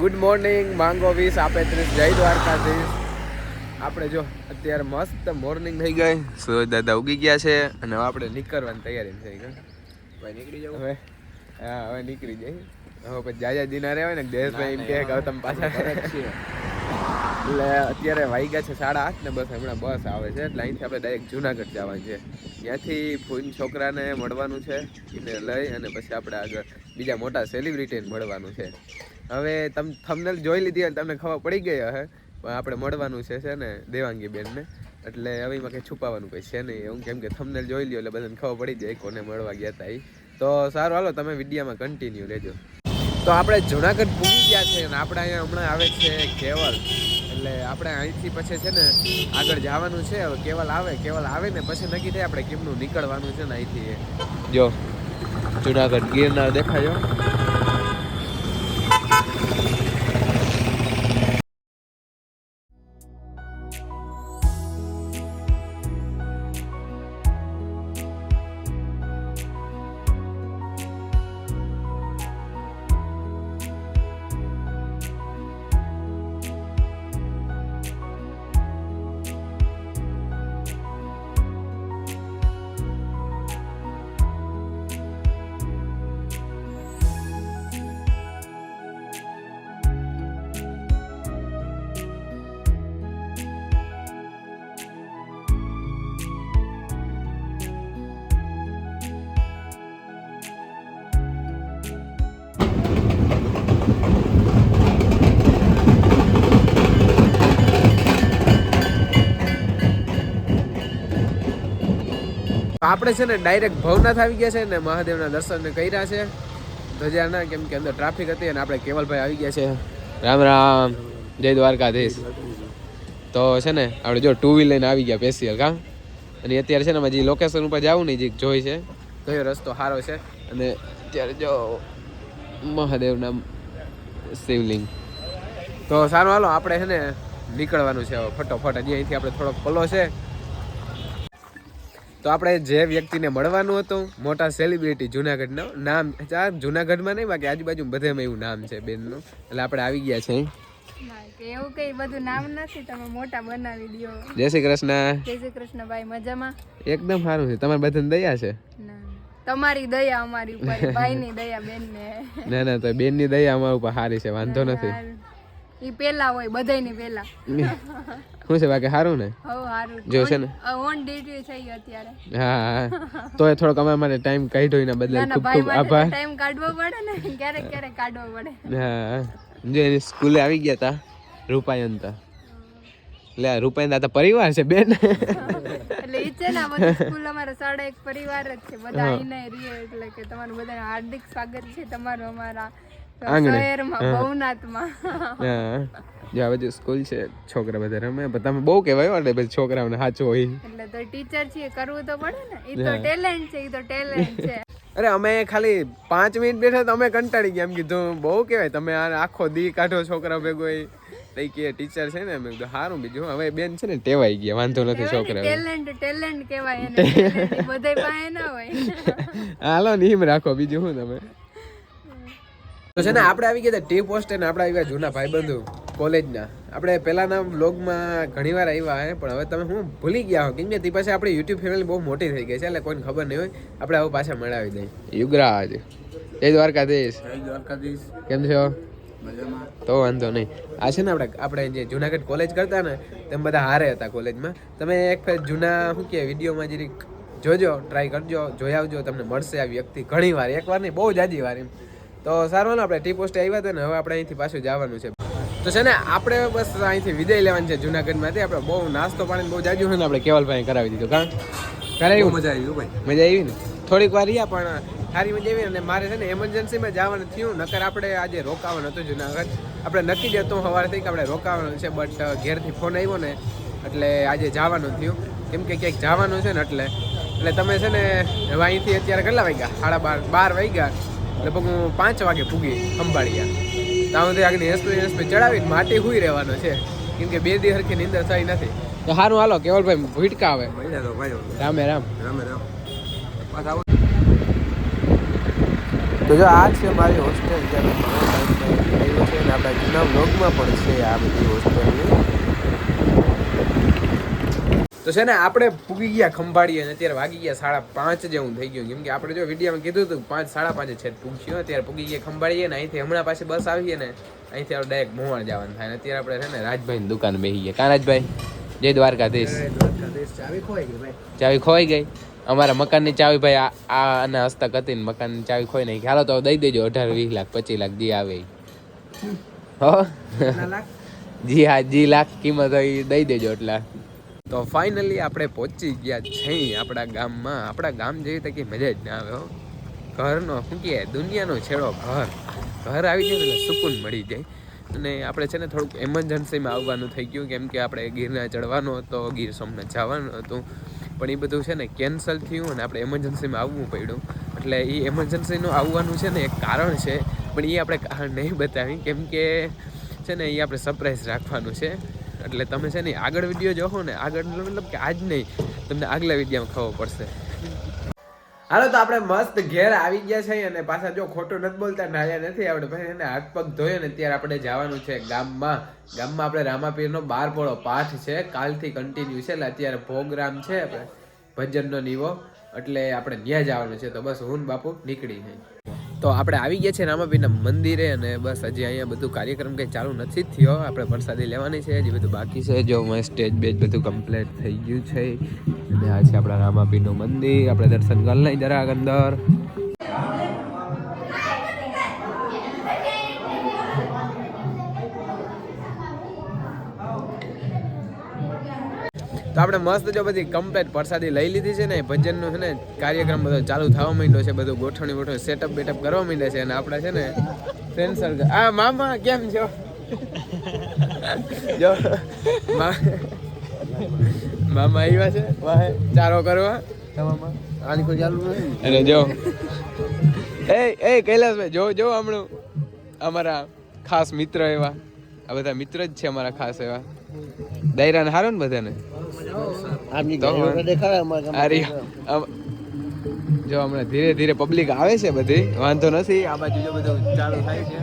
Good morning માંગો 20:35 જય દ્વારકાધીશ. આપણે જો અત્યારે મસ્ત મોર્નિંગ થઈ ગઈ, સૂરજ દાદા ઉગી ગયા છે અને આપણે નીકળવાની તૈયારી થઈ ગઈ. ભાઈ નીકળી જાવ હવે. હા હવે નીકળી જાય. હવે પછી જાજા દિના રહેવાય ને દેશભાઈ એમ કહે કે હવે તમે પાછા એટલે અત્યારે વાગ્યા છે 8:30 ને બસ હમણાં બસ આવે છે એટલે અહીંથી આપણે ડાયરેક્ટ જુનાગઢ જવાનું છે. ત્યાંથી ફૂન છોકરાને મળવાનું છે, એને લઈ અને પછી આપણે આગળ બીજા મોટા સેલિબ્રિટીને મળવાનું છે. હવે તમે થંબનેલ જોઈ લીધી અને તમને ખબર પડી ગઈ હશે પણ આપણે મળવાનું છે ને દેવાંગી બેનને, એટલે હવે એમાં કંઈ છુપાવવાનું કંઈ છે નહીં એવું, કેમ કે થંબનેલ જોઈ લ્યો એટલે બધાને ખબર પડી જાય કોને મળવા ગયા હતા. તો સારું હાલો તમે વિડીયોમાં કન્ટિન્યુ રહેજો. તો આપણે જુનાગઢ પૂગી ગયા છે અને આપણે અહીંયા હમણાં આવે છે કેવલ, એટલે આપણે અહીંથી પછી છે ને આગળ જવાનું છે. હવે કેવલ આવે ને પછી નક્કી થાય આપણે કેમનું નીકળવાનું છે ને અહીંથી. જો જુનાગઢ ગિરનાર દેખાયો. આપણે છે ને ડાયરેક્ટ ભવનાથ આવી ગયા છે ને મહાદેવના દર્શન કર્યા છે ધજાના, કેમ કે અંદર ટ્રાફિક હતી અને આપણે કેવલભાઈ આવી ગયા છે. રામ રામ, જય દ્વારકાધીશ. તો છે ને આપણે જો 2 વ્હીલ લઈને આવી ગયા સ્પેશિયલ કામ, અને અત્યારે છે ને હજી લોકેશન ઉપર જવું નહીં, જે જોઈ છે કયો રસ્તો સારો છે. અને અત્યારે જો મહાદેવના શિવલિંગ. તો સારું હાલો આપણે છે ને નીકળવાનું છે હવે ફટોફટ. હજી અહીંથી આપણે થોડોક પલો છે. તો આપણે જે વ્યક્તિને મળવાનું હતું, મોટા સેલિબ્રિટી જુનાગઢનો નામ, જુનાગઢમાં નહીં બાકી આજુબાજુ બધેમાં એવું નામ છે બેનનું, એટલે આપણે આવી ગયા છે. એવું કઈ બધું નામ નથી, તમે મોટા બનાવી દો. જય શ્રી કૃષ્ણ. જય શ્રી કૃષ્ણ ભાઈ, મજામાં? એકદમ સારું છે. તમારે બધાને દયા છે? તમારી દયા અમારી ઉપર, ભાઈની દયા બેનને. ના તો બેનની દયા અમારા ઉપર સારી છે, વાંધો નથી. ઈ પેલા હોય બધાયની પેલા. શું છે બાકી સારું ને? હવ સારું જો છે ને ઓન ડ્યુટી થઈ અત્યારે. હા તો એ થોડોક અમારા માટે ટાઈમ કાઢ્યો એના બદલે ખૂબ ખૂબ આભાર. ટાઈમ કાઢવો પડે ને, ક્યારેક ક્યારેક કાઢવો પડે. હા જો એની સ્કૂલે આવી ગયા તા રૂપાયંતા, એટલે રૂપાયંતા તો પરિવાર છે બેન. એટલે ઈ છે ને બધી સ્કૂલ અમારો સાડા એક પરિવાર જ છે, બધા અહીંને રીએ, એટલે કે તમારું બધાનું હાર્દિક સ્વાગત છે તમારું અમારા શહેરમાં ભવનાથમાં. જે આ બધી સ્કૂલ છે, છોકરા બધા રમે, તમે બહુ કહેવાય એટલે પછી છોકરાઓને સાચું હોય એટલે તો ટીચર છે કરવું તો પડે ને. ઈ તો ટેલેન્ટ છે, ઈ તો ટેલેન્ટ છે. અરે અમે ખાલી 5 મિનિટ બેઠા તો અમે કંટાળી ગયા, એમ કીધું બહુ કહેવાય તમે આખો દી કાઢો છોકરા ભેગો. એ કે ટીચર છે ને, મેં કીધું સારું. બીજું હવે બેન છે ને ટેવાઈ ગયા, વાંધો નથી. છોકરા ટેલેન્ટ કહેવાય એને, બધાય પાસે ના હોય. હાલો ને એમ રાખો, બીજું શું તમે. તો છે ને આપણે આવી ગયા ટી પોસ્ટ ને આપણે આવી ગયા જૂના ભાઈબંધુ કોલેજના. આપણે પહેલાના વ્લોગમાં ઘણી વાર આવ્યા હે, પણ હવે તમે હું ભૂલી ગયા હો, કેમ કે તે પાસે આપણી યુટ્યુબ ફેમિલી બહુ મોટી થઈ ગઈ છે, એટલે કોઈને ખબર નહીં હોય. આપણે હવે પાછા મળાવી દઈએ. યુગરાજ, જય દ્વારકાધીશ. જય દ્વારકાધીશ. કેમ છો? મજામાં. તો વાંધો નહીં. આ છે ને આપણે જે જુનાગઢ કોલેજ કરતા ને તેમ બધા હારે હતા કોલેજમાં. તમે એક ફેર જૂના શું કહે વિડીયોમાં જરીક જોજો, ટ્રાય કરજો, જોઈ આવજો, તમને મળશે આ વ્યક્તિ ઘણી વાર, એકવાર નહીં બહુ જાજી વાર એમ. તો સારું ને આપણે ટી પોસ્ટે આવ્યા હતા ને, હવે આપણે અહીંથી પાછું જવાનું છે. તો છે ને આપણે બસ અહીંથી વિદાય લેવાની છે જુનાગઢમાંથી. આપણે બહુ નાસ્તો પાણી બહુ જાજુ છે ને આપણે કેવલભાઈ કરાવી દીધું. કારણ કરાવ્યું, મજા આવી ભાઈ, મજા આવી ને. થોડીક વાર રહ્યા પણ સારી મજા આવી. અને મારે છે ને એમરજન્સીમાં જવાનું થયું, નકર આપણે આજે રોકાવાનું હતું જુનાગઢ. આપણે નક્કી જ હતું સવારથી કે આપણે રોકાવાનું છે, બટ ઘેરથી ફોન આવ્યો ને એટલે આજે જવાનું થયું, કેમ કે ક્યાંક જવાનું છે ને એટલે તમે છે ને હવે અહીંથી અત્યારે કેટલા વાગ્યા? 12:30 વાગ્યા. લગભગ હું 5 વાગે પૂગી અંબાડિયા. ત્યાં સુધી આગળ એક્સપિરિયન્સ ચડાવી માટી હુઈ રહેવાનો છે, કેમ કે 2 દી હરખી નીંદર થઈ નથી. તો સારું હાલો કેવલભાઈ ભૂટકા આવે. રામે રામ. રામે રામ. તો જો આ છે મારી હોસ્ટેલ, જ્યાં તો છે ને આપણા જૂના વ્લોગમાં પણ છે આ બધી હોસ્ટેલની. તો છે ને આપણે પૂગી ગયા ખંભાળીએ અને અત્યારે વાગી ગયા 5:30 જેવું થઈ ગયું, કેમ કે આપણે જો વિડીયોમાં કીધું હતું 5 5:30 છે પૂગ્યો. અત્યારે પૂગી ગયા ખંભાળીએ ને અહીંથી હમણાં પાછી બસ આવીએ ને અહીંથી આપણે ડાયરેક્ટ મોવાણ જવાનું થાય. અત્યારે આપણે છે ને રાજભાઈની દુકાન બેસી ગયા. કાં રાજભાઈ? જય દ્વારકાધીશ. ચાવી ખોવાઈ ગઈ. અમારા મકાનની ચાવી ભાઈ આ અને હસ્તક હતી ને મકાનની ચાવી ખોઈ નહીં. હાલો તો દઈ દેજો 18 20 લાખ 25 લાખ જે આવે હો. જી હા, જી લાખ કિંમત હોય દઈ દેજો એટલા. તો ફાઇનલી આપણે પહોંચી ગયા છે આપણા ગામમાં. આપણા ગામ જેવી તો કંઈ મજા જ ના આવે હો. ઘરનો શું કહે, દુનિયાનો છેડો ઘર આવી જાય ને સુકૂન મળી જાય. અને આપણે છે ને થોડુંક એમરજન્સીમાં આવવાનું થઈ ગયું, કેમ કે આપણે ગિરનાર ચડવાનો હતો, ગીર સોમનાથ જવાનું હતું, પણ એ બધું છે ને કેન્સલ થયું અને આપણે એમરજન્સીમાં આવવું પડ્યું. એટલે એ એમરજન્સીનું આવવાનું છે ને એક કારણ છે, પણ એ આપણે કારણ નહીં બતાવી, કેમ કે છે ને એ આપણે સરપ્રાઈઝ રાખવાનું છે. એટલે તમે છે ને આગળ વિડીયો જોવો ને, આગળ મતલબ કે આજ નહીં, તમને આગલા વિડીયોમાં ખબર પડશે. હાલો તો આપણે મસ્ત ઘેર આવી ગયા છે અને પાછા જો ખોટું નથી બોલતા, નાળિયા નથી આપણે ભાઈ એને હાથ પગ ધોઈએ ને ત્યારે આપણે જવાનું છે ગામમાં. આપણે રામાપીરનો 12 પાઠ છે, કાલથી કન્ટિન્યુ છે. એટલે અત્યારે પ્રોગ્રામ છે આપણે ભજનનો નીવો, એટલે આપણે ત્યાં જવાનું છે. તો બસ હું બાપુ નીકળી છે. તો આપણે આવી ગયા છે રામાપીરના મંદિરે અને બસ હજી અહીંયા બધું કાર્યક્રમ કંઈ ચાલુ નથી થયો. આપણે પ્રસાદી લેવાની છે, હજી બધું બાકી છે. જો સ્ટેજ બેજ બધું કમ્પ્લીટ થઈ ગયું છે અને આ છે આપણા રામાપીરનું મંદિર. આપણે દર્શન કરી લઈ જરાક અંદર. તો આપણે મસ્ત જો બધી કમ્પ્લીટ પ્રસાદી લઈ લીધી છે ને, ભજનનું છે ને કાર્યક્રમ બધો ચાલુ થવા માંડ્યો છે, બધું ગોઠવણી સેટઅપ બેટઅપ કરવા માંડ્યા છે. અને આપણે છે ને ફ્રેન્ડ સર્કલ. આ મામા કેમ છો? જો મામા આવ્યા છે વાહે ચારો કરવા. આની કોઈ ચાલુ નથી. અને જો એ કૈલાસભાઈ જો હમણાં અમારા ખાસ મિત્ર એવા, આ બધા મિત્ર જ છે અમારા ખાસ એવા. દાયરા હારો ને બધાને જો હમણાં ધીરે ધીરે પબ્લિક આવે છે બધી, વાંધો નથી. આ બાજુ જો બધું ચાલુ થાય છે.